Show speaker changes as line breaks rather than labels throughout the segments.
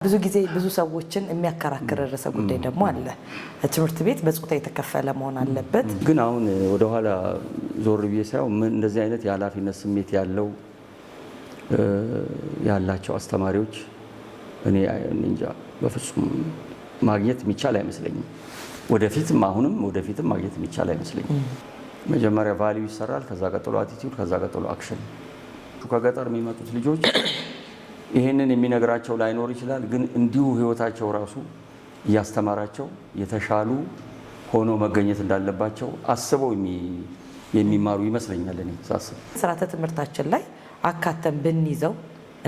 ብዙ ጊዜ ብዙ ሰዎችን የሚያከራክር ርዕሰ ጉዳይ ደግሞ አለ። ትምህርት ቤት በጾታ የተከፈለ መሆን አለበት።
ግን አሁን ወደ ኋላ ዞር ብዬ ሳይው ምን እንደዚህ አይነት የኃላፊነት ስሜት ያላቸው አስተማሪዎች እኔ እንጃ በፍጹም ማግኘት የሚቻል አይመስለኝም። ወደፊትም ማግኘት የሚቻል አይመስለኝም። መጀመሪያ ቫልዩ ይሰራል፣ ከዛ ቀጥሎ አቲቲዩድ፣ ከዛ ቀጥሎ አክሽን። ከገጠር የሚመጡት ልጆች ይሄንን የሚነግራቸው ላይኖር ይችላል። ግን እንዲሁ ህይወታቸው ራሱ እያስተማራቸው የተሻሉ ሆኖ መገኘት እንዳለባቸው አስበው የሚማሩ ይመስለኛል። እኔ ሳስብ
ስርዓተ ትምህርታችን ላይ አካተን ብንይዘው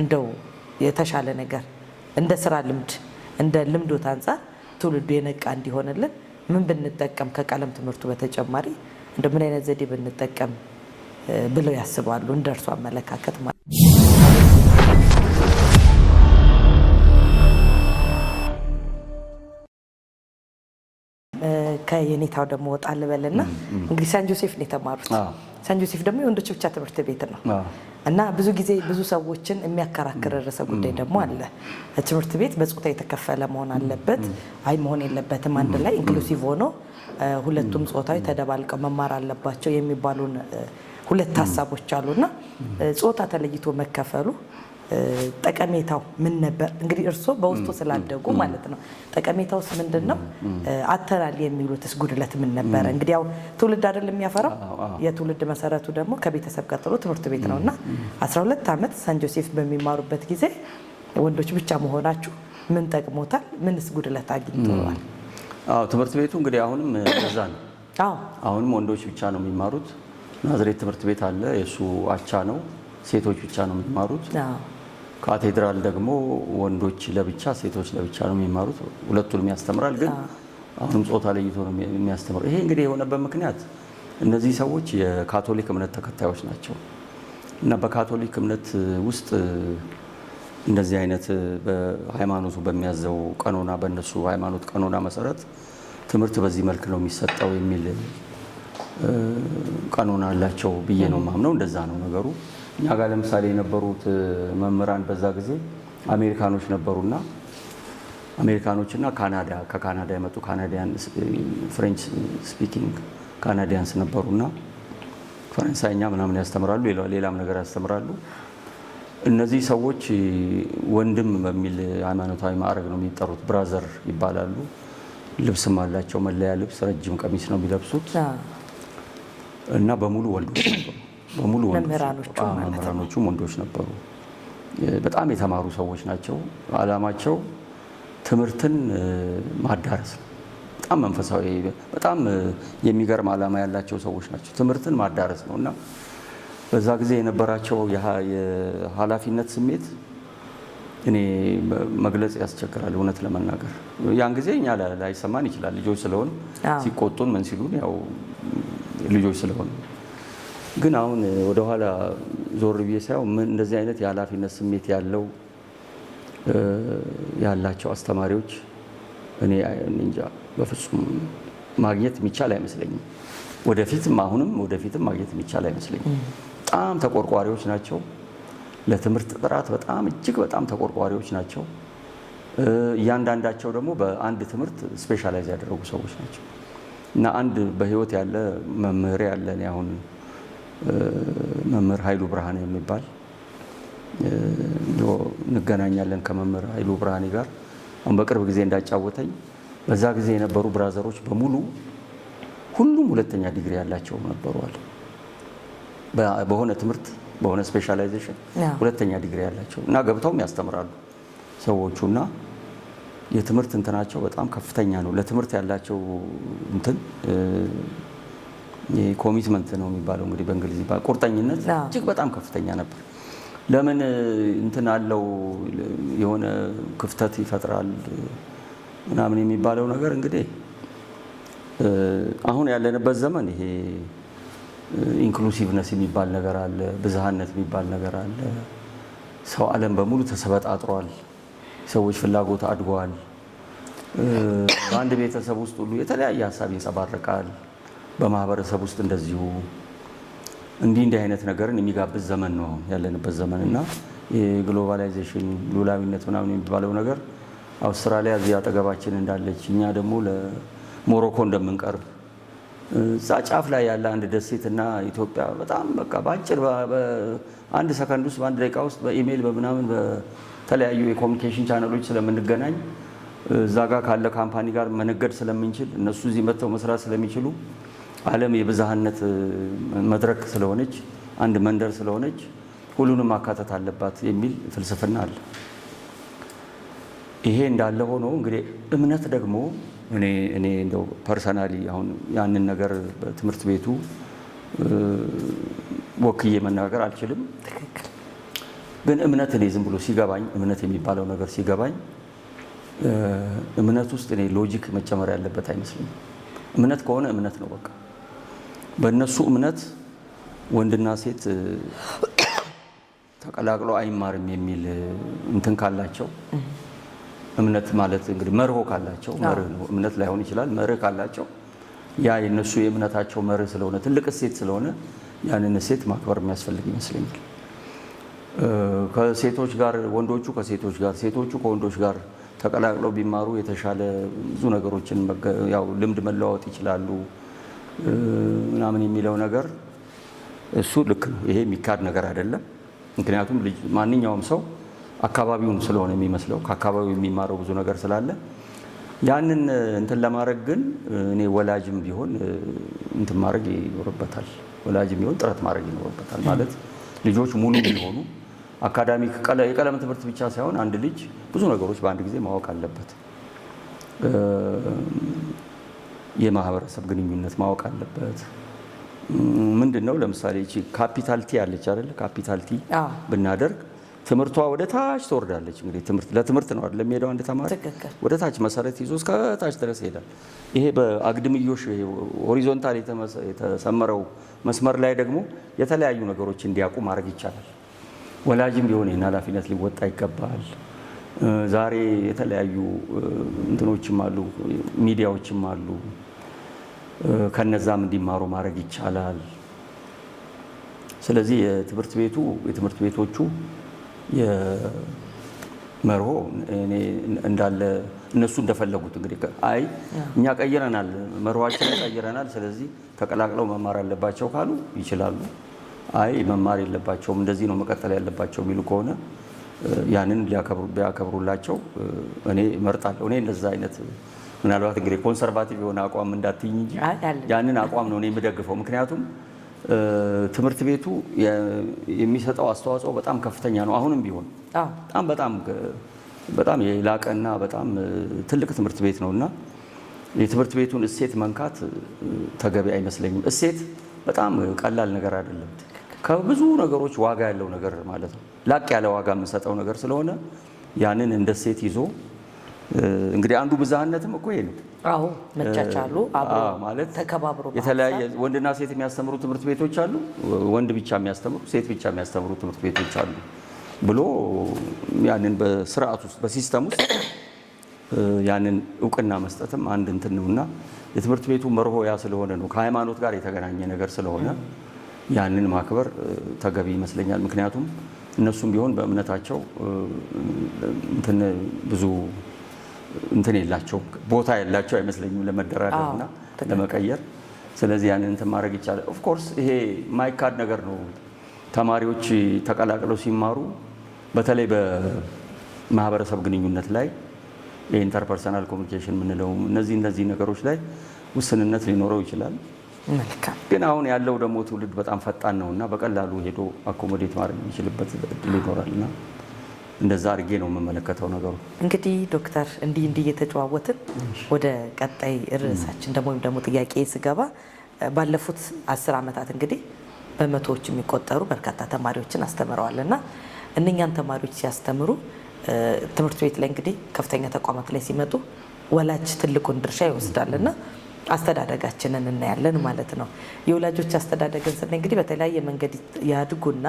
እንደው የተሻለ ነገር እንደ ስራ ልምድ እንደ ልምዶት አንፃር ትውልዱ የነቃ እንዲሆንልን ምን ብንጠቀም ከቀለም ትምህርቱ በተጨማሪ እንደ ምን አይነት ዘዴ ብንጠቀም ብለው ያስባሉ? እንደርሱ አመለካከት ማለት ከየኔታው ደግሞ ወጣ ልበልና እንግዲህ ሳን ጆሴፍ ነው የተማሩት። ሳን ጆሴፍ ደግሞ የወንዶች ብቻ ትምህርት ቤት ነው እና ብዙ ጊዜ ብዙ ሰዎችን የሚያከራክር ርዕሰ ጉዳይ ደግሞ አለ። ትምህርት ቤት በጾታ የተከፈለ መሆን አለበት፣ አይ መሆን የለበትም፣ አንድ ላይ ኢንክሉሲቭ ሆኖ ሁለቱም ጾታዊ ተደባልቀው መማር አለባቸው የሚባሉን ሁለት ሀሳቦች አሉና ጾታ ተለይቶ መከፈሉ ጠቀሜታው ምን ነበር? እንግዲህ እርስዎ በውስጡ ስላደጉ ማለት ነው። ጠቀሜታውስ ምንድነው? አተናል የሚሉትስ ጉድለት ምን ነበር? እንግዲህ ያው ትውልድ አይደል የሚያፈራው፣ የትውልድ መሰረቱ ደግሞ ከቤተሰብ ቀጥሎ ትምህርት ቤት ነውና 12 ዓመት ሳን ጆሴፍ በሚማሩበት ጊዜ ወንዶች ብቻ መሆናችሁ ምን ጠቅሞታል? ምንስ ጉድለት አግኝተዋል?
ትምህርት ቤቱ እንግዲህ አሁንም እዛ ነው። አሁንም ወንዶች ብቻ ነው የሚማሩት። ናዝሬት ትምህርት ቤት አለ፣ የሱ አቻ ነው። ሴቶች ብቻ ነው የሚማሩት። ካቴድራል ደግሞ ወንዶች ለብቻ ሴቶች ለብቻ ነው የሚማሩት። ሁለቱንም ያስተምራል፣ ግን አሁንም ጾታ ለይቶ ነው የሚያስተምረው። ይሄ እንግዲህ የሆነበት ምክንያት እነዚህ ሰዎች የካቶሊክ እምነት ተከታዮች ናቸው እና በካቶሊክ እምነት ውስጥ እንደዚህ አይነት በሃይማኖቱ በሚያዘው ቀኖና፣ በእነሱ ሃይማኖት ቀኖና መሰረት ትምህርት በዚህ መልክ ነው የሚሰጠው የሚል ቀኖና አላቸው ብዬ ነው የማምነው። እንደዛ ነው ነገሩ። እኛ ጋር ለምሳሌ የነበሩት መምህራን በዛ ጊዜ አሜሪካኖች ነበሩና አሜሪካኖችና ከካናዳ የመጡ ካናዲያን ፍሬንች ስፒኪንግ ካናዲያንስ ነበሩና ፈረንሳይኛ ምናምን ያስተምራሉ፣ ሌላም ነገር ያስተምራሉ። እነዚህ ሰዎች ወንድም በሚል ሃይማኖታዊ ማዕረግ ነው የሚጠሩት፣ ብራዘር ይባላሉ። ልብስም አላቸው፣ መለያ ልብስ፣ ረጅም ቀሚስ ነው የሚለብሱት እና በሙሉ ወንዶች ነበሩ። መምህራኖቹም ወንዶች ነበሩ። በጣም የተማሩ ሰዎች ናቸው። ዓላማቸው ትምህርትን ማዳረስ ነው። በጣም መንፈሳዊ፣ በጣም የሚገርም ዓላማ ያላቸው ሰዎች ናቸው። ትምህርትን ማዳረስ ነው እና በዛ ጊዜ የነበራቸው የኃላፊነት ስሜት እኔ መግለጽ ያስቸግራል እውነት ለመናገር። ያን ጊዜ እኛ ላይሰማን ይችላል፣ ልጆች ስለሆን ሲቆጡን ምን ሲሉን ያው ልጆች ስለሆን። ግን አሁን ወደኋላ ዞር ብዬ ሳይው ምን እንደዚህ አይነት የኃላፊነት ስሜት ያላቸው አስተማሪዎች እኔ እንጃ በፍጹም ማግኘት የሚቻል አይመስለኝም። ወደፊትም ማግኘት የሚቻል አይመስለኝም። በጣም ተቆርቋሪዎች ናቸው። ለትምህርት ጥራት እጅግ በጣም ተቆርቋሪዎች ናቸው። እያንዳንዳቸው ደግሞ በአንድ ትምህርት ስፔሻላይዝ ያደረጉ ሰዎች ናቸው እና አንድ በህይወት ያለ መምህር ያለን አሁን መምህር ኃይሉ ብርሃኔ የሚባል እንገናኛለን ከመምህር ኃይሉ ብርሃኔ ጋር አሁን በቅርብ ጊዜ እንዳጫወተኝ በዛ ጊዜ የነበሩ ብራዘሮች በሙሉ ሁሉም ሁለተኛ ዲግሪ ያላቸው ነበሩዋል። በሆነ ትምህርት በሆነ ስፔሻላይዜሽን ሁለተኛ ዲግሪ ያላቸው እና ገብተውም ያስተምራሉ ሰዎቹና የትምህርት እንትናቸው በጣም ከፍተኛ ነው። ለትምህርት ያላቸው እንትን ኮሚትመንት ነው የሚባለው እንግዲህ በእንግሊዝ ይባላል፣ ቁርጠኝነት እጅግ በጣም ከፍተኛ ነበር። ለምን እንትን አለው የሆነ ክፍተት ይፈጥራል ምናምን የሚባለው ነገር እንግዲህ አሁን ያለንበት ዘመን ይሄ ኢንክሉሲቭነስ የሚባል ነገር አለ፣ ብዝሃነት የሚባል ነገር አለ። ሰው ዓለም በሙሉ ተሰበጣጥሯል። ሰዎች ፍላጎት አድጓል። በአንድ ቤተሰብ ውስጥ ሁሉ የተለያየ ሀሳብ ይንጸባረቃል። በማህበረሰብ ውስጥ እንደዚሁ እንዲህ አይነት ነገርን የሚጋብዝ ዘመን ነው ያለንበት ዘመን እና የግሎባላይዜሽን ሉላዊነት ምናምን የሚባለው ነገር አውስትራሊያ እዚህ አጠገባችን እንዳለች እኛ ደግሞ ለሞሮኮ እንደምንቀርብ እዛ ጫፍ ላይ ያለ አንድ ደሴትና ኢትዮጵያ በጣም በቃ በአጭር በአንድ ሰከንድ ውስጥ በአንድ ደቂቃ ውስጥ በኢሜይል በምናምን በተለያዩ የኮሚኒኬሽን ቻናሎች ስለምንገናኝ እዛ ጋር ካለ ካምፓኒ ጋር መነገድ ስለምንችል እነሱ እዚህ መጥተው መስራት ስለሚችሉ ዓለም የብዝሃነት መድረክ ስለሆነች አንድ መንደር ስለሆነች ሁሉንም ማካተት አለባት የሚል ፍልስፍና አለ። ይሄ እንዳለ ሆኖ እንግዲህ እምነት ደግሞ እኔ እንደው ፐርሰናሊ አሁን ያንን ነገር በትምህርት ቤቱ ወክዬ መናገር አልችልም። ግን እምነት እኔ ዝም ብሎ ሲገባኝ እምነት የሚባለው ነገር ሲገባኝ እምነት ውስጥ እኔ ሎጂክ መጨመር ያለበት አይመስለኝም። እምነት ከሆነ እምነት ነው በቃ። በእነሱ እምነት ወንድና ሴት ተቀላቅሎ አይማርም የሚል እንትን ካላቸው እምነት ማለት እንግዲህ መርሆ ካላቸው መርህ ነው። እምነት ላይሆን ይችላል። መርህ ካላቸው ያ የነሱ የእምነታቸው መርህ ስለሆነ ትልቅ እሴት ስለሆነ ያንን እሴት ማክበር የሚያስፈልግ ይመስለኛል። ከሴቶች ጋር ወንዶቹ ከሴቶች ጋር ሴቶቹ ከወንዶች ጋር ተቀላቅለው ቢማሩ የተሻለ ብዙ ነገሮችን ያው ልምድ መለዋወጥ ይችላሉ ምናምን የሚለው ነገር እሱ ልክ ነው። ይሄ የሚካድ ነገር አይደለም። ምክንያቱም ማንኛውም ሰው አካባቢውን ስለሆነ የሚመስለው ከአካባቢው የሚማረው ብዙ ነገር ስላለ ያንን እንትን ለማድረግ ግን እኔ ወላጅም ቢሆን እንትን ማድረግ ይኖርበታል። ወላጅም ቢሆን ጥረት ማድረግ ይኖርበታል። ማለት ልጆች ሙሉ ቢሆኑ አካዳሚክ የቀለም ትምህርት ብቻ ሳይሆን አንድ ልጅ ብዙ ነገሮች በአንድ ጊዜ ማወቅ አለበት። የማህበረሰብ ግንኙነት ማወቅ አለበት። ምንድነው ለምሳሌ እቺ ካፒታል ቲ አለች አይደል? ካፒታል ቲ ብናደርግ ትምህርቷ ወደ ታች ትወርዳለች። እንግዲህ ለትምህርት ነው አይደል የሚሄደው አንድ ተማሪ ወደ ታች መሰረት ይዞ እስከ ታች ድረስ ይሄዳል። ይሄ በአግድምዮሽ ሆሪዞንታል የተሰመረው መስመር ላይ ደግሞ የተለያዩ ነገሮች እንዲያውቁ ማድረግ ይቻላል። ወላጅም ቢሆን ይህን ኃላፊነት ሊወጣ ይገባል። ዛሬ የተለያዩ እንትኖችም አሉ፣ ሚዲያዎችም አሉ። ከነዛም እንዲማሩ ማድረግ ይቻላል። ስለዚህ የትምህርት ቤቶቹ የመርሆ እንዳለ እነሱ እንደፈለጉት እንግዲህ አይ እኛ ቀይረናል፣ መርሆአችንን ቀይረናል፣ ስለዚህ ተቀላቅለው መማር አለባቸው ካሉ ይችላሉ። አይ መማር የለባቸውም እንደዚህ ነው መቀጠል ያለባቸው የሚሉ ከሆነ ያንን ቢያከብሩላቸው እኔ እመርጣለሁ። እኔ እንደዛ አይነት ምናልባት እንግዲህ ኮንሰርቫቲቭ የሆነ አቋም እንዳትይኝ እንጂ ያንን አቋም ነው እኔ የምደግፈው። ምክንያቱም ትምህርት ቤቱ የሚሰጠው አስተዋጽኦ በጣም ከፍተኛ ነው። አሁንም ቢሆን በጣም የላቀና በጣም ትልቅ ትምህርት ቤት ነውና የትምህርት ቤቱን እሴት መንካት ተገቢ አይመስለኝም። እሴት በጣም ቀላል ነገር አይደለም። ከብዙ ነገሮች ዋጋ ያለው ነገር ማለት ነው። ላቅ ያለ ዋጋ የምንሰጠው ነገር ስለሆነ ያንን እንደ እሴት ይዞ እንግዲህ አንዱ ብዝሃነትም እኮ ይሄ ነው።
አዎ መቻቻሉ አብሮ ማለት ተከባብሮ
የተለያየ ወንድና ሴት የሚያስተምሩ ትምህርት ቤቶች አሉ፣ ወንድ ብቻ የሚያስተምሩ ሴት ብቻ የሚያስተምሩ ትምህርት ቤቶች አሉ ብሎ ያንን በስርዓት ውስጥ በሲስተም ውስጥ ያንን እውቅና መስጠትም አንድ እንትን ነውና የትምህርት ቤቱ መርሆ ያ ስለሆነ ነው። ከሃይማኖት ጋር የተገናኘ ነገር ስለሆነ ያንን ማክበር ተገቢ ይመስለኛል። ምክንያቱም እነሱም ቢሆን በእምነታቸው እንትን ብዙ እንትን የላቸው ቦታ ያላቸው አይመስለኝም ለመደራደርና ለመቀየር። ስለዚህ ያንን እንትን ማድረግ ይቻላል። ኦፍ ኮርስ ይሄ ማይካድ ነገር ነው። ተማሪዎች ተቀላቅለው ሲማሩ በተለይ በማህበረሰብ ግንኙነት ላይ የኢንተርፐርሰናል ኮሚኒኬሽን የምንለው እነዚህ ነገሮች ላይ ውስንነት ሊኖረው ይችላል።
መልካም።
ግን አሁን ያለው ደግሞ ትውልድ በጣም ፈጣን ነውና በቀላሉ ሄዶ አኮሞዴት ማድረግ የሚችልበት እድል ይኖራልና እንደዛ አድርጌ ነው የምመለከተው ነገሩ።
እንግዲህ ዶክተር እንዲህ እየተጨዋወትን ወደ ቀጣይ ርዕሳችን ደግሞ ወይም ደግሞ ጥያቄ ስገባ ባለፉት 10 ዓመታት እንግዲህ በመቶዎች የሚቆጠሩ በርካታ ተማሪዎችን አስተምረዋልና እነኛን ተማሪዎች ሲያስተምሩ ትምህርት ቤት ላይ እንግዲህ ከፍተኛ ተቋማት ላይ ሲመጡ ወላጅ ትልቁን ድርሻ ይወስዳልና አስተዳደጋችንን እናያለን ማለት ነው። የወላጆች አስተዳደግን ስናይ እንግዲህ በተለያየ መንገድ ያድጉና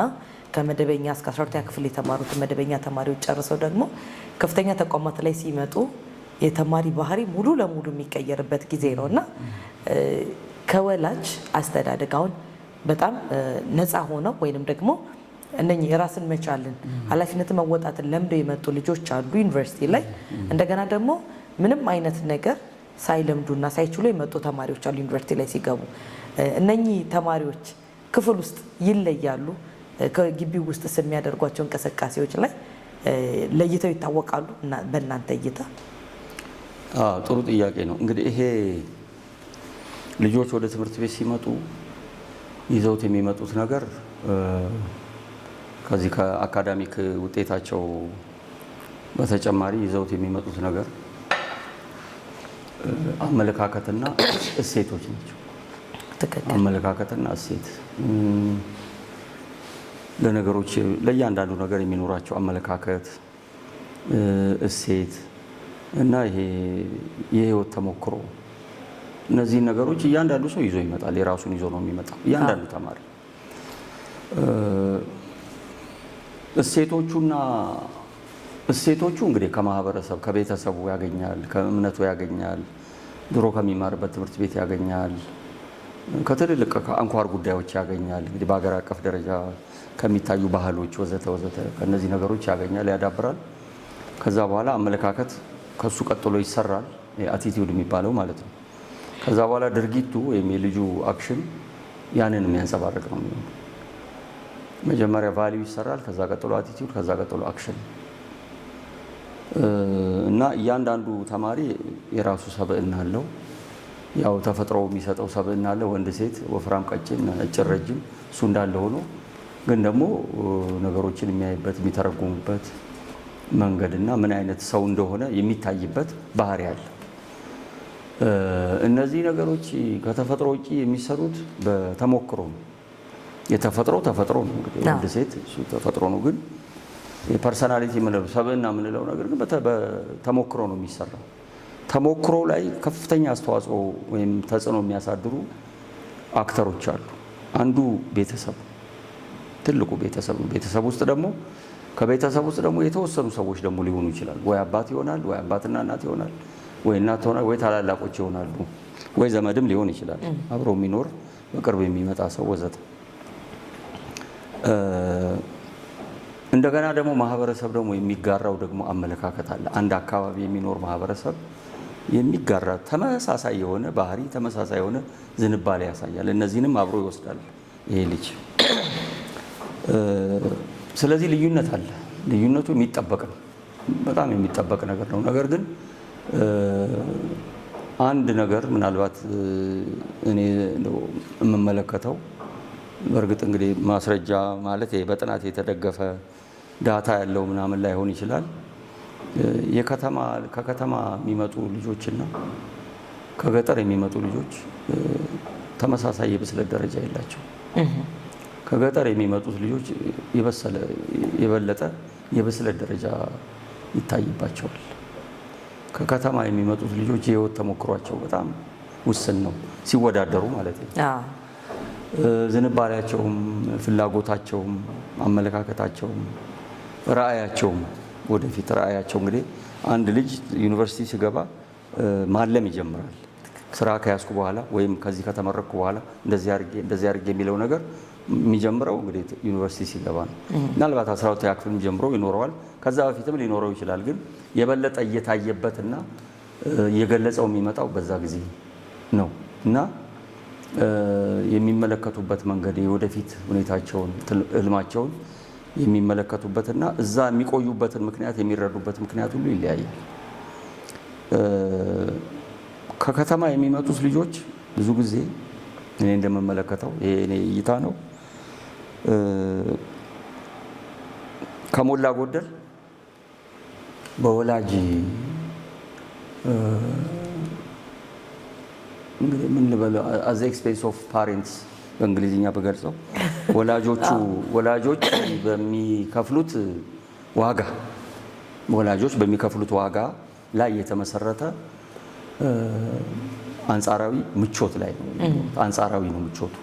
ከመደበኛ እስከ 12ኛ ክፍል የተማሩት መደበኛ ተማሪዎች ጨርሰው ደግሞ ከፍተኛ ተቋማት ላይ ሲመጡ የተማሪ ባህሪ ሙሉ ለሙሉ የሚቀየርበት ጊዜ ነውና ከወላጅ አስተዳደግ አሁን በጣም ነፃ ሆነው ወይንም ደግሞ እነኚህ የራስን መቻልን ኃላፊነትን መወጣትን ለምደው የመጡ ልጆች አሉ ዩኒቨርሲቲ ላይ። እንደገና ደግሞ ምንም አይነት ነገር ሳይለምዱና ሳይችሉ የመጡ ተማሪዎች አሉ ዩኒቨርሲቲ ላይ ሲገቡ። እነኚህ ተማሪዎች ክፍል ውስጥ ይለያሉ? ከግቢው ውስጥ የሚያደርጓቸው እንቅስቃሴዎች ላይ ለይተው ይታወቃሉ በእናንተ እይታ?
ጥሩ ጥያቄ ነው። እንግዲህ ይሄ ልጆች ወደ ትምህርት ቤት ሲመጡ ይዘውት የሚመጡት ነገር ከዚህ ከአካዳሚክ ውጤታቸው በተጨማሪ ይዘውት የሚመጡት ነገር አመለካከትና እሴቶች ናቸው። አመለካከትና እሴት ለነገሮች ለእያንዳንዱ ነገር የሚኖራቸው አመለካከት፣ እሴት እና ይሄ የህይወት ተሞክሮ፣ እነዚህን ነገሮች እያንዳንዱ ሰው ይዞ ይመጣል። የራሱን ይዞ ነው የሚመጣው እያንዳንዱ ተማሪ። እሴቶቹ እንግዲህ ከማህበረሰብ ከቤተሰቡ ያገኛል፣ ከእምነቱ ያገኛል፣ ድሮ ከሚማርበት ትምህርት ቤት ያገኛል፣ ከትልልቅ አንኳር ጉዳዮች ያገኛል። እንግዲህ በሀገር አቀፍ ደረጃ ከሚታዩ ባህሎች ወዘተ ወዘተ ከነዚህ ነገሮች ያገኛል፣ ያዳብራል። ከዛ በኋላ አመለካከት ከሱ ቀጥሎ ይሰራል፣ አቲቲዩድ የሚባለው ማለት ነው። ከዛ በኋላ ድርጊቱ ወይም የልጁ አክሽን ያንን የሚያንጸባርቅ ነው የሚሆነው። መጀመሪያ ቫልዩ ይሰራል፣ ከዛ ቀጥሎ አቲቲዩድ፣ ከዛ ቀጥሎ አክሽን እና እያንዳንዱ ተማሪ የራሱ ሰብዕና አለው። ያው ተፈጥሮ የሚሰጠው ሰብዕና አለ፣ ወንድ ሴት፣ ወፍራም ቀጭን፣ አጭር ረጅም፣ እሱ እንዳለ ሆኖ ግን ደግሞ ነገሮችን የሚያይበት የሚተረጉሙበት መንገድና ምን አይነት ሰው እንደሆነ የሚታይበት ባህሪ አለ። እነዚህ ነገሮች ከተፈጥሮ ውጪ የሚሰሩት በተሞክሮ ነው። የተፈጥሮ ተፈጥሮ ነው እንግዲህ ወንድ ሴት እሱ ተፈጥሮ ነው። ግን የፐርሰናሊቲ የምንለው ሰብዕና የምንለው ነገር ግን በተሞክሮ ነው የሚሰራው። ተሞክሮ ላይ ከፍተኛ አስተዋጽኦ ወይም ተጽዕኖ የሚያሳድሩ አክተሮች አሉ። አንዱ ቤተሰብ፣ ትልቁ ቤተሰብ ነው። ቤተሰብ ውስጥ ደግሞ ከቤተሰብ ውስጥ ደግሞ የተወሰኑ ሰዎች ደግሞ ሊሆኑ ይችላሉ። ወይ አባት ይሆናል፣ ወይ አባትና እናት ይሆናል፣ ወይ እናት ሆናል፣ ወይ ታላላቆች ይሆናሉ፣ ወይ ዘመድም ሊሆን ይችላል አብሮ የሚኖር በቅርብ የሚመጣ ሰው ወዘተ። እንደገና ደግሞ ማህበረሰብ ደግሞ የሚጋራው ደግሞ አመለካከት አለ። አንድ አካባቢ የሚኖር ማህበረሰብ የሚጋራ ተመሳሳይ የሆነ ባህሪ፣ ተመሳሳይ የሆነ ዝንባሌ ያሳያል። እነዚህንም አብሮ ይወስዳል ይሄ ልጅ። ስለዚህ ልዩነት አለ። ልዩነቱ የሚጠበቅ ነው፣ በጣም የሚጠበቅ ነገር ነው። ነገር ግን አንድ ነገር ምናልባት እኔ የምመለከተው በእርግጥ እንግዲህ ማስረጃ ማለት በጥናት የተደገፈ ዳታ ያለው ምናምን ላይሆን ይችላል። ከከተማ የሚመጡ ልጆችና ከገጠር የሚመጡ ልጆች ተመሳሳይ የብስለት ደረጃ የላቸው። ከገጠር የሚመጡት ልጆች የበለጠ የብስለት ደረጃ ይታይባቸዋል። ከከተማ የሚመጡት ልጆች የህይወት ተሞክሯቸው በጣም ውስን ነው ሲወዳደሩ ማለት ነው። ዝንባሌያቸውም፣ ፍላጎታቸውም፣ አመለካከታቸውም፣ ራዕያቸውም ወደፊት ራዕያቸው እንግዲህ አንድ ልጅ ዩኒቨርሲቲ ሲገባ ማለም ይጀምራል። ስራ ከያዝኩ በኋላ ወይም ከዚህ ከተመረቅኩ በኋላ እንደዚህ አድርጌ የሚለው ነገር የሚጀምረው እንግዲህ ዩኒቨርሲቲ ሲገባ ነው። ምናልባት 12ኛ ክፍልም ጀምሮ ይኖረዋል፣ ከዛ በፊትም ሊኖረው ይችላል። ግን የበለጠ እየታየበትና እየገለጸው የሚመጣው በዛ ጊዜ ነው እና የሚመለከቱበት መንገድ የወደፊት ሁኔታቸውን ህልማቸውን የሚመለከቱበትና እዛ የሚቆዩበትን ምክንያት የሚረዱበት ምክንያት ሁሉ ይለያያል። ከከተማ የሚመጡት ልጆች ብዙ ጊዜ እኔ እንደምመለከተው ይሄ እኔ እይታ ነው፣ ከሞላ ጎደል በወላጅ እንግዲህ ምን ልበለው አዝ ኤክስፔንስ ኦፍ ፓሬንትስ በእንግሊዝኛ በገልጸው ወላጆች በሚከፍሉት ዋጋ ላይ የተመሰረተ አንጻራዊ ምቾት ላይ ነው። አንጻራዊ ነው ምቾቱ።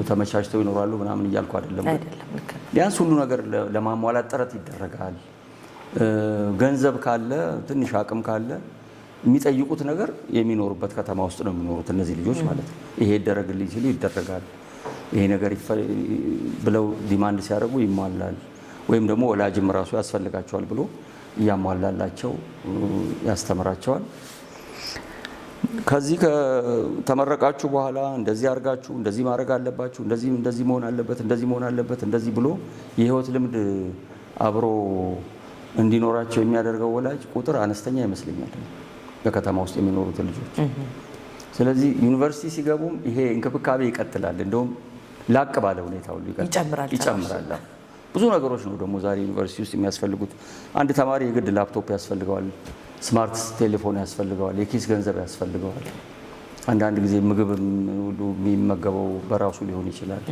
ተመቻችተው ይኖራሉ ምናምን እያልኩ አይደለም። ቢያንስ ሁሉ ነገር ለማሟላት ጥረት ይደረጋል። ገንዘብ ካለ ትንሽ አቅም ካለ የሚጠይቁት ነገር የሚኖሩበት ከተማ ውስጥ ነው የሚኖሩት እነዚህ ልጆች ማለት ነው። ይሄ ይደረግልኝ ሲሉ ይደረጋል። ይሄ ነገር ብለው ዲማንድ ሲያደርጉ ይሟላል፣ ወይም ደግሞ ወላጅም ራሱ ያስፈልጋቸዋል ብሎ እያሟላላቸው ያስተምራቸዋል። ከዚህ ከተመረቃችሁ በኋላ እንደዚህ አድርጋችሁ እንደዚህ ማድረግ አለባችሁ፣ እንደዚህ መሆን አለበት፣ እንደዚህ መሆን አለበት፣ እንደዚህ ብሎ የህይወት ልምድ አብሮ እንዲኖራቸው የሚያደርገው ወላጅ ቁጥር አነስተኛ ይመስለኛል በከተማ ውስጥ የሚኖሩት ልጆች። ስለዚህ ዩኒቨርሲቲ ሲገቡም ይሄ እንክብካቤ ይቀጥላል፣ እንደውም ላቅ ባለ ሁኔታ ሁሉ ይጨምራል። ብዙ ነገሮች ነው ደግሞ ዛሬ ዩኒቨርሲቲ ውስጥ የሚያስፈልጉት። አንድ ተማሪ የግድ ላፕቶፕ ያስፈልገዋል፣ ስማርት ቴሌፎን ያስፈልገዋል፣ የኪስ ገንዘብ ያስፈልገዋል። አንዳንድ ጊዜ ምግብ ሁሉ የሚመገበው በራሱ ሊሆን ይችላል፣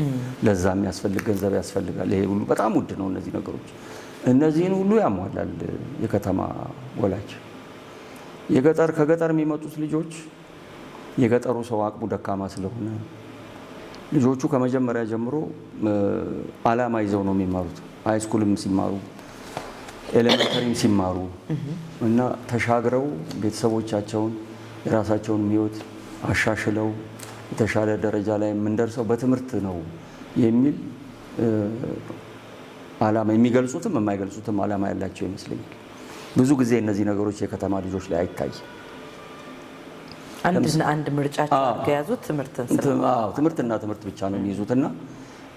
ለዛ የሚያስፈልግ ገንዘብ ያስፈልጋል። ይሄ ሁሉ በጣም ውድ ነው። እነዚህ ነገሮች እነዚህን ሁሉ ያሟላል የከተማ ወላጅ። ከገጠር የሚመጡት ልጆች የገጠሩ ሰው አቅሙ ደካማ ስለሆነ ልጆቹ ከመጀመሪያ ጀምሮ ዓላማ ይዘው ነው የሚማሩት። ሃይስኩልም ሲማሩ ኤሌመንተሪም ሲማሩ እና ተሻግረው ቤተሰቦቻቸውን የራሳቸውን ሕይወት አሻሽለው የተሻለ ደረጃ ላይ የምንደርሰው በትምህርት ነው የሚል ዓላማ የሚገልጹትም የማይገልጹትም ዓላማ ያላቸው ይመስለኛል። ብዙ ጊዜ እነዚህ ነገሮች የከተማ ልጆች ላይ አይታይም።
አንድ ምርጫቸው ከያዙት
ትምህርትና ትምህርት ብቻ ነው የሚይዙትና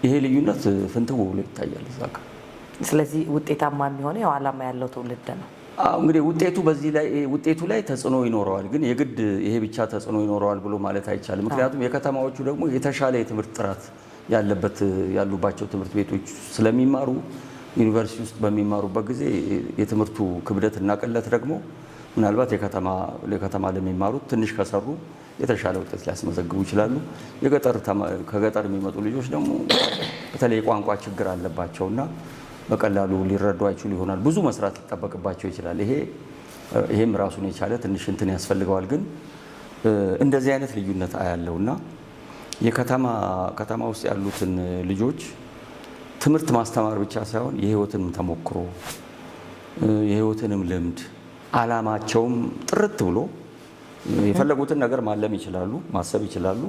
ይሄ ልዩነት ፍንትው ብሎ ይታያል እዛ ጋር። ስለዚህ
ውጤታማ የሚሆነው ያው ዓላማ ያለው ትውልድ ነው።
እንግዲህ ውጤቱ ላይ ተጽዕኖ ይኖረዋል፣ ግን የግድ ይሄ ብቻ ተጽዕኖ ይኖረዋል ብሎ ማለት አይቻልም። ምክንያቱም የከተማዎቹ ደግሞ የተሻለ የትምህርት ጥራት ያሉባቸው ትምህርት ቤቶች ስለሚማሩ ዩኒቨርሲቲ ውስጥ በሚማሩበት ጊዜ የትምህርቱ ክብደትና ቅለት ደግሞ ምናልባት የከተማ ለሚማሩት ትንሽ ከሰሩ የተሻለ ውጤት ሊያስመዘግቡ ይችላሉ። ከገጠር የሚመጡ ልጆች ደግሞ በተለይ የቋንቋ ችግር አለባቸውና በቀላሉ ሊረዱ አይችሉ ይሆናል። ብዙ መስራት ሊጠበቅባቸው ይችላል። ይሄም ራሱን የቻለ ትንሽ እንትን ያስፈልገዋል። ግን እንደዚህ አይነት ልዩነት አያለውና ከተማ ውስጥ ያሉትን ልጆች ትምህርት ማስተማር ብቻ ሳይሆን የህይወትንም ተሞክሮ የህይወትንም ልምድ ዓላማቸውም ጥርት ብሎ የፈለጉትን ነገር ማለም ይችላሉ፣ ማሰብ ይችላሉ፣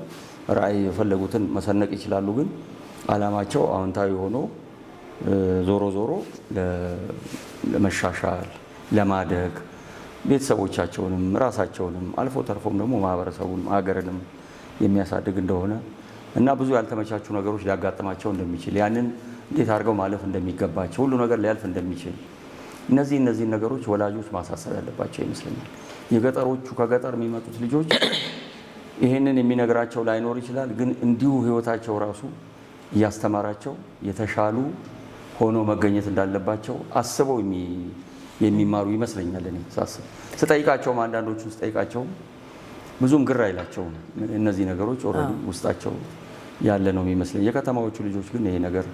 ራዕይ የፈለጉትን መሰነቅ ይችላሉ። ግን ዓላማቸው አዎንታዊ ሆኖ ዞሮ ለመሻሻል፣ ለማደግ ቤተሰቦቻቸውንም ራሳቸውንም አልፎ ተርፎም ደግሞ ማህበረሰቡን ሀገርንም የሚያሳድግ እንደሆነ እና ብዙ ያልተመቻቹ ነገሮች ሊያጋጥማቸው እንደሚችል ያንን እንዴት አድርገው ማለፍ እንደሚገባቸው ሁሉ ነገር ሊያልፍ እንደሚችል እነዚህ ነገሮች ወላጆች ማሳሰብ ያለባቸው ይመስለኛል። ከገጠር የሚመጡት ልጆች ይህንን የሚነግራቸው ላይኖር ይችላል። ግን እንዲሁ ህይወታቸው ራሱ እያስተማራቸው የተሻሉ ሆኖ መገኘት እንዳለባቸው አስበው የሚማሩ ይመስለኛል። እኔ ስጠይቃቸውም አንዳንዶቹን ስጠይቃቸውም ብዙም ግር አይላቸውም። እነዚህ ነገሮች ኦልሬዲ ውስጣቸው ያለ ነው የሚመስለኝ። የከተማዎቹ ልጆች ግን ይሄ ነገር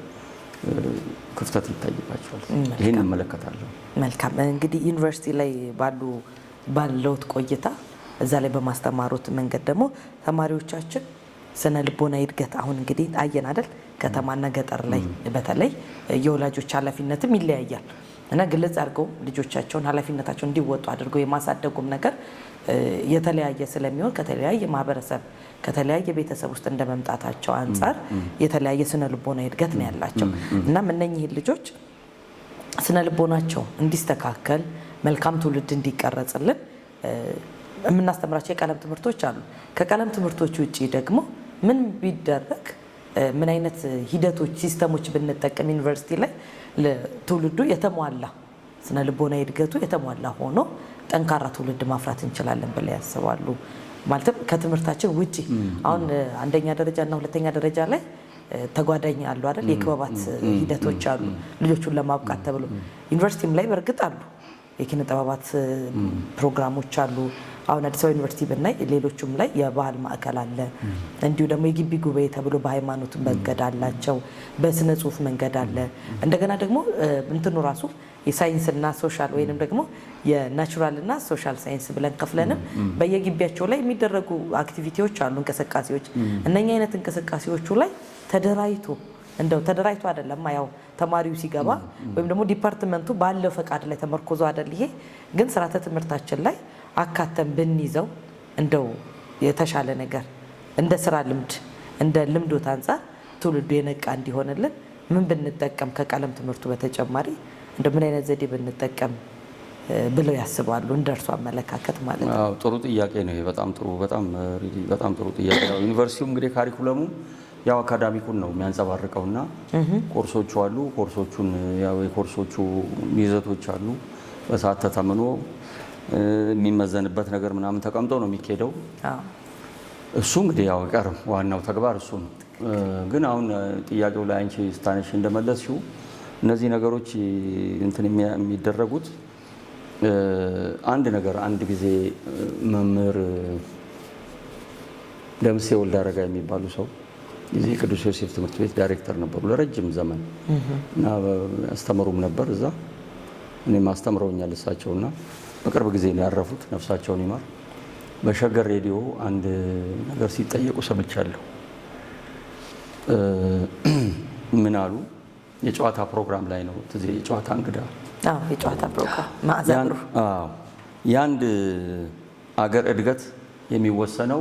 ክፍተት ይታይባቸዋል። ይህን እንመለከታለሁ።
መልካም። እንግዲህ ዩኒቨርሲቲ ላይ ባለውት ቆይታ እዛ ላይ በማስተማሩት መንገድ ደግሞ ተማሪዎቻችን ስነ ልቦና እድገት አሁን እንግዲህ አየን አይደል? ከተማና ገጠር ላይ በተለይ የወላጆች ኃላፊነትም ይለያያል እና ግልጽ አድርገው ልጆቻቸውን ኃላፊነታቸውን እንዲወጡ አድርገው የማሳደጉም ነገር የተለያየ ስለሚሆን ከተለያየ ማህበረሰብ ከተለያየ ቤተሰብ ውስጥ እንደመምጣታቸው አንጻር የተለያየ ስነ ልቦና እድገት ነው ያላቸው። እናም እነኚህ ልጆች ስነ ልቦናቸው እንዲስተካከል መልካም ትውልድ እንዲቀረጽልን የምናስተምራቸው የቀለም ትምህርቶች አሉ። ከቀለም ትምህርቶች ውጪ ደግሞ ምን ቢደረግ ምን አይነት ሂደቶች ሲስተሞች ብንጠቀም ዩኒቨርሲቲ ላይ ለትውልዱ የተሟላ ስነ ልቦና እድገቱ የተሟላ ሆኖ ጠንካራ ትውልድ ማፍራት እንችላለን ብለው ያስባሉ? ማለትም ከትምህርታችን ውጪ አሁን አንደኛ ደረጃ እና ሁለተኛ ደረጃ ላይ ተጓዳኝ አሉ አይደል? የክበባት ሂደቶች አሉ ልጆቹን ለማብቃት ተብሎ ዩኒቨርሲቲም ላይ በእርግጥ አሉ የኪነ ጥበባት ፕሮግራሞች አሉ። አሁን አዲስ አበባ ዩኒቨርሲቲ ብናይ ሌሎቹም ላይ የባህል ማዕከል አለ። እንዲሁ ደግሞ የግቢ ጉባኤ ተብሎ በሃይማኖት መንገድ አላቸው፣ በስነ ጽሁፍ መንገድ አለ። እንደገና ደግሞ እንትኑ ራሱ የሳይንስና ሶሻል ወይንም ደግሞ የናቹራልና ሶሻል ሳይንስ ብለን ከፍለንም በየግቢያቸው ላይ የሚደረጉ አክቲቪቲዎች አሉ፣ እንቅስቃሴዎች። እነኛ አይነት እንቅስቃሴዎቹ ላይ ተደራጅቶ አይደለም ያው ተማሪው ሲገባ ወይም ደግሞ ዲፓርትመንቱ ባለው ፈቃድ ላይ ተመርኮዞ አይደል። ይሄ ግን ስርዓተ ትምህርታችን ላይ አካተን ብንይዘው እንደው የተሻለ ነገር እንደ ስራ ልምድ እንደ ልምዶት አንጻር ትውልዱ የነቃ እንዲሆንልን ምን ብንጠቀም ከቀለም ትምህርቱ በተጨማሪ ምን አይነት ዘዴ ብንጠቀም ብለው ያስባሉ? እንደርሱ አመለካከት ማለት ነው።
ጥሩ ጥያቄ ነው። በጣም ጥሩ ጥያቄ ነው። ዩኒቨርሲቲው እንግዲህ ካሪኩለሙ ያው አካዳሚኩን ነው የሚያንጸባርቀውና ኮርሶቹ አሉ። ኮርሶቹን ያው የኮርሶቹ ይዘቶች አሉ። በሰዓት ተተምኖ የሚመዘንበት ነገር ምናምን ተቀምጦ ነው የሚካሄደው። እሱ እንግዲህ ያው ቀርም ዋናው ተግባር እሱ ነው። ግን አሁን ጥያቄው ላይ አንቺ ስታነሽ እንደመለስሽው እነዚህ ነገሮች የሚደረጉት አንድ ጊዜ መምህር ደምሴ ወልደአረጋ የሚባሉ ሰው የዚህ ቅዱስ ዮሴፍ ትምህርት ቤት ዳይሬክተር ነበሩ ለረጅም ዘመን እና አስተምሩም ነበር እዛ። እኔም አስተምረውኛል እሳቸውና በቅርብ ጊዜ ነው ያረፉት፣ ነፍሳቸውን ይማር። በሸገር ሬዲዮ አንድ ነገር ሲጠየቁ ሰምቻለሁ። ምን አሉ? የጨዋታ ፕሮግራም ላይ ነው የጨዋታ እንግዳ
የጨዋታ ፕሮግራም ማዕዛሩ
የአንድ አገር እድገት የሚወሰነው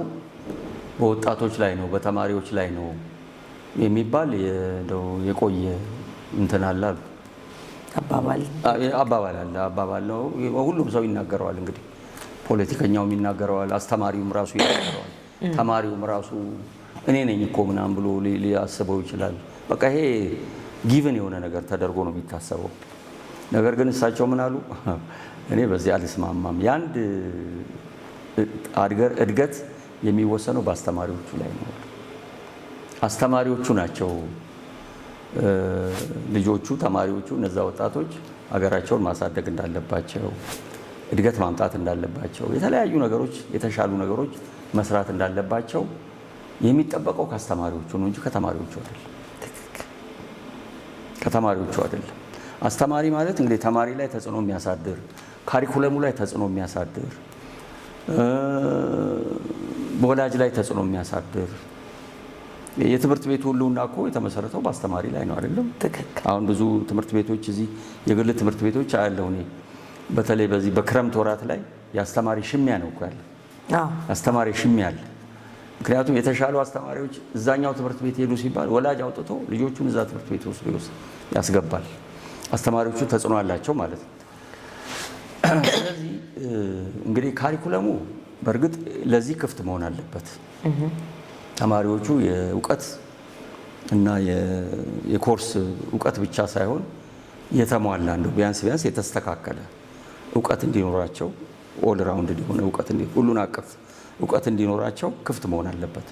በወጣቶች ላይ ነው በተማሪዎች ላይ ነው የሚባል የቆየ እንትን አለ አሉ። አባባል ነው። ሁሉም ሰው ይናገረዋል። እንግዲህ ፖለቲከኛውም ይናገረዋል፣ አስተማሪውም ራሱ ይናገረዋል፣ ተማሪውም ራሱ እኔ ነኝ እኮ ምናምን ብሎ ሊያስበው ይችላል። በቃ ይሄ ጊቭን የሆነ ነገር ተደርጎ ነው የሚታሰበው። ነገር ግን እሳቸው ምን አሉ? እኔ በዚህ አልስማማም። የአንድ እድገት የሚወሰነው በአስተማሪዎቹ ላይ ነው። አስተማሪዎቹ ናቸው ልጆቹ፣ ተማሪዎቹ፣ እነዛ ወጣቶች ሀገራቸውን ማሳደግ እንዳለባቸው፣ እድገት ማምጣት እንዳለባቸው፣ የተለያዩ ነገሮች የተሻሉ ነገሮች መስራት እንዳለባቸው የሚጠበቀው ከአስተማሪዎቹ ነው እንጂ ከተማሪዎቹ አይደለም። አስተማሪ ማለት እንግዲህ ተማሪ ላይ ተጽዕኖ የሚያሳድር፣ ካሪኩለሙ ላይ ተጽዕኖ የሚያሳድር፣ በወላጅ ላይ ተጽዕኖ የሚያሳድር። የትምህርት ቤቱ ሁሉና እኮ የተመሰረተው በአስተማሪ ላይ ነው አይደለም? አሁን ብዙ ትምህርት ቤቶች እዚህ የግል ትምህርት ቤቶች አያለሁ እኔ። በተለይ በዚህ በክረምት ወራት ላይ የአስተማሪ ሽሚያ ነው እኮ ያለ። አስተማሪ ሽሚያ አለ። ምክንያቱም የተሻሉ አስተማሪዎች እዛኛው ትምህርት ቤት ሄዱ ሲባል ወላጅ አውጥቶ ልጆቹን እዛ ትምህርት ቤት ውስጥ ያስገባል። አስተማሪዎቹ ተጽዕኖ አላቸው ማለት ነው። ስለዚህ እንግዲህ ካሪኩለሙ በእርግጥ ለዚህ ክፍት መሆን አለበት። ተማሪዎቹ የእውቀት እና የኮርስ እውቀት ብቻ ሳይሆን የተሟላ እንደው ቢያንስ የተስተካከለ እውቀት እንዲኖራቸው፣ ኦል ራውንድ የሆነ እውቀት ሁሉን አቀፍ እውቀት እንዲኖራቸው ክፍት መሆን አለበት።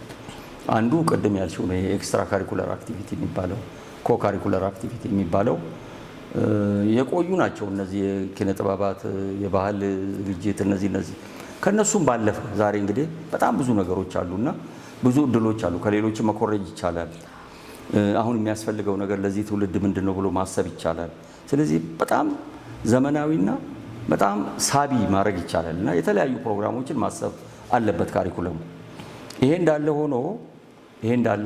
አንዱ ቅድም ያልሽው ነው የኤክስትራ ካሪኩለር አክቲቪቲ የሚባለው፣ ኮካሪኩለር አክቲቪቲ የሚባለው የቆዩ ናቸው። እነዚህ የኪነ ጥበባት፣ የባህል ዝግጅት፣ እነዚህ ከነሱም ባለፈ ዛሬ እንግዲህ በጣም ብዙ ነገሮች አሉና ብዙ እድሎች አሉ። ከሌሎች መኮረጅ ይቻላል። አሁን የሚያስፈልገው ነገር ለዚህ ትውልድ ምንድን ነው ብሎ ማሰብ ይቻላል። ስለዚህ በጣም ዘመናዊና በጣም ሳቢ ማድረግ ይቻላል እና የተለያዩ ፕሮግራሞችን ማሰብ አለበት ካሪኩለሙ። ይሄ እንዳለ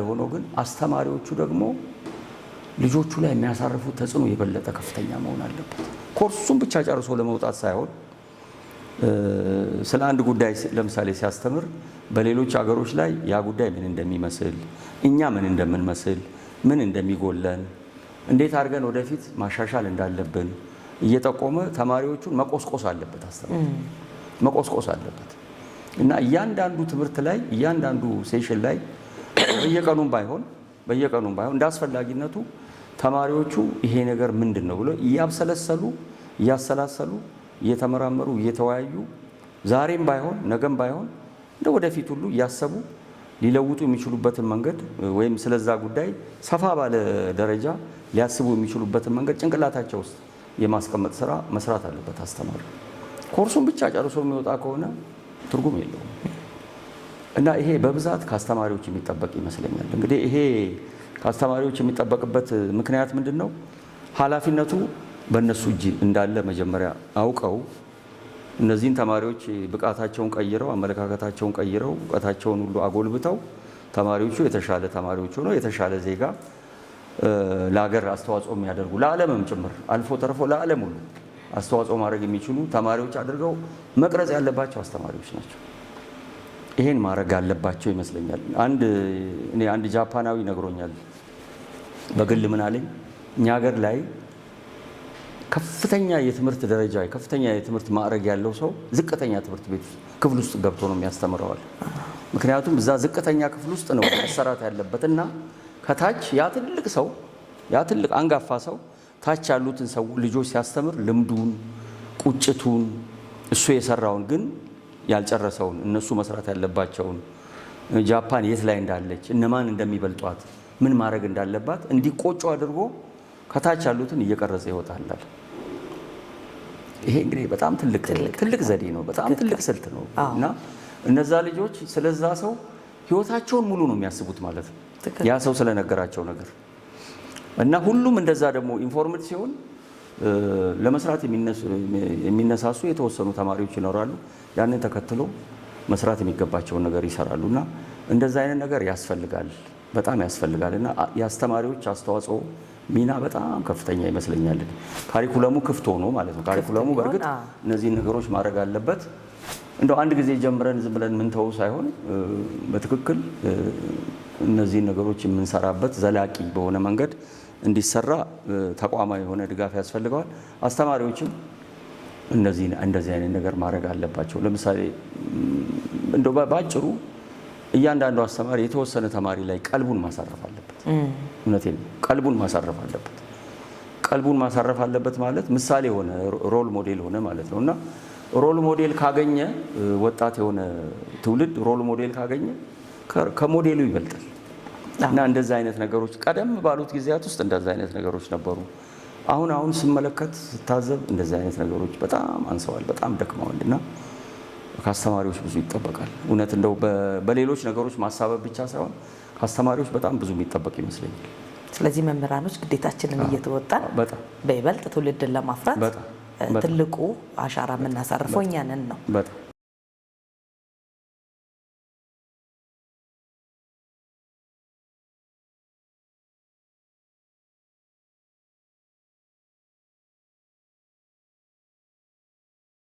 ሆኖ ግን አስተማሪዎቹ ደግሞ ልጆቹ ላይ የሚያሳርፉት ተጽዕኖ የበለጠ ከፍተኛ መሆን አለበት። ኮርሱን ብቻ ጨርሶ ለመውጣት ሳይሆን ስለ አንድ ጉዳይ ለምሳሌ ሲያስተምር በሌሎች ሀገሮች ላይ ያ ጉዳይ ምን እንደሚመስል፣ እኛ ምን እንደምንመስል፣ ምን እንደሚጎለን፣ እንዴት አድርገን ወደፊት ማሻሻል እንዳለብን እየጠቆመ ተማሪዎቹን መቆስቆስ አለበት። አስተማሪ መቆስቆስ አለበት እና እያንዳንዱ ትምህርት ላይ እያንዳንዱ ሴሽን ላይ በየቀኑም ባይሆን እንደ አስፈላጊነቱ ተማሪዎቹ ይሄ ነገር ምንድን ነው ብሎ እያሰላሰሉ እየተመራመሩ እየተወያዩ ዛሬም ባይሆን ነገም ባይሆን እንደ ወደፊት ሁሉ እያሰቡ ሊለውጡ የሚችሉበትን መንገድ ወይም ስለዛ ጉዳይ ሰፋ ባለ ደረጃ ሊያስቡ የሚችሉበትን መንገድ ጭንቅላታቸው ውስጥ የማስቀመጥ ስራ መስራት አለበት አስተማሪ። ኮርሱን ብቻ ጨርሶ የሚወጣ ከሆነ ትርጉም የለውም እና ይሄ በብዛት ከአስተማሪዎች የሚጠበቅ ይመስለኛል። እንግዲህ ይሄ ከአስተማሪዎች የሚጠበቅበት ምክንያት ምንድን ነው? ኃላፊነቱ በእነሱ እጅ እንዳለ መጀመሪያ አውቀው እነዚህን ተማሪዎች ብቃታቸውን ቀይረው አመለካከታቸውን ቀይረው እውቀታቸውን ሁሉ አጎልብተው ተማሪዎቹ የተሻለ ተማሪዎች ሆነው የተሻለ ዜጋ ለሀገር አስተዋጽኦ የሚያደርጉ ለዓለምም ጭምር አልፎ ተርፎ ለዓለም ሁሉ አስተዋጽኦ ማድረግ የሚችሉ ተማሪዎች አድርገው መቅረጽ ያለባቸው አስተማሪዎች ናቸው። ይሄን ማድረግ አለባቸው ይመስለኛል። አንድ ጃፓናዊ ነግሮኛል። በግል ምን አለኝ፣ እኛ ሀገር ላይ ከፍተኛ የትምህርት ደረጃ ከፍተኛ የትምህርት ማዕረግ ያለው ሰው ዝቅተኛ ትምህርት ቤት ክፍል ውስጥ ገብቶ ነው የሚያስተምረዋል። ምክንያቱም እዛ ዝቅተኛ ክፍል ውስጥ ነው መሰራት ያለበት እና ከታች ያ ትልቅ አንጋፋ ሰው ታች ያሉትን ሰው ልጆች ሲያስተምር ልምዱን፣ ቁጭቱን፣ እሱ የሰራውን ግን ያልጨረሰውን እነሱ መስራት ያለባቸውን ጃፓን የት ላይ እንዳለች እነማን እንደሚበልጧት ምን ማድረግ እንዳለባት እንዲቆጩ አድርጎ ከታች ያሉትን እየቀረጸ ይወጣላል። ይሄ እንግዲህ በጣም ትልቅ ዘዴ ነው፣ በጣም ትልቅ ስልት ነው እና እነዛ ልጆች ስለዛ ሰው ህይወታቸውን ሙሉ ነው የሚያስቡት ማለት ነው ያ ሰው ስለነገራቸው ነገር እና ሁሉም እንደዛ ደግሞ ኢንፎርምድ ሲሆን ለመስራት የሚነሳሱ የተወሰኑ ተማሪዎች ይኖራሉ። ያንን ተከትሎ መስራት የሚገባቸውን ነገር ይሰራሉ እና እንደዛ አይነት ነገር ያስፈልጋል፣ በጣም ያስፈልጋል እና የአስተማሪዎች አስተዋጽኦ ሚና በጣም ከፍተኛ ይመስለኛል። ካሪኩለሙ ክፍት ሆኖ ማለት ነው። ካሪኩለሙ በእርግጥ እነዚህን ነገሮች ማድረግ አለበት። እንደው አንድ ጊዜ ጀምረን ዝም ብለን ምንተው ሳይሆን በትክክል እነዚህን ነገሮች የምንሰራበት ዘላቂ በሆነ መንገድ እንዲሰራ ተቋማዊ የሆነ ድጋፍ ያስፈልገዋል። አስተማሪዎችም እንደዚህ አይነት ነገር ማድረግ አለባቸው። ለምሳሌ እንደው ባጭሩ እያንዳንዱ አስተማሪ የተወሰነ ተማሪ ላይ ቀልቡን ማሳረፍ አለበት። እውነቴን ነው፣ ቀልቡን ማሳረፍ አለበት። ቀልቡን ማሳረፍ አለበት ማለት ምሳሌ ሆነ ሮል ሞዴል ሆነ ማለት ነው እና ሮል ሞዴል ካገኘ ወጣት የሆነ ትውልድ ሮል ሞዴል ካገኘ ከሞዴሉ ይበልጣል እና እንደዛ አይነት ነገሮች ቀደም ባሉት ጊዜያት ውስጥ እንደዛ አይነት ነገሮች ነበሩ። አሁን ስመለከት ስታዘብ እንደዛ አይነት ነገሮች በጣም አንሰዋል፣ በጣም ደክመዋል እና ከአስተማሪዎች ብዙ ይጠበቃል። እውነት እንደው በሌሎች ነገሮች ማሳበብ ብቻ ሳይሆን ከአስተማሪዎች በጣም ብዙ የሚጠበቅ ይመስለኛል።
ስለዚህ መምህራኖች ግዴታችንን እየተወጣን በይበልጥ ትውልድን ለማፍራት ትልቁ አሻራ የምናሳርፈው እኛ ነን ነው።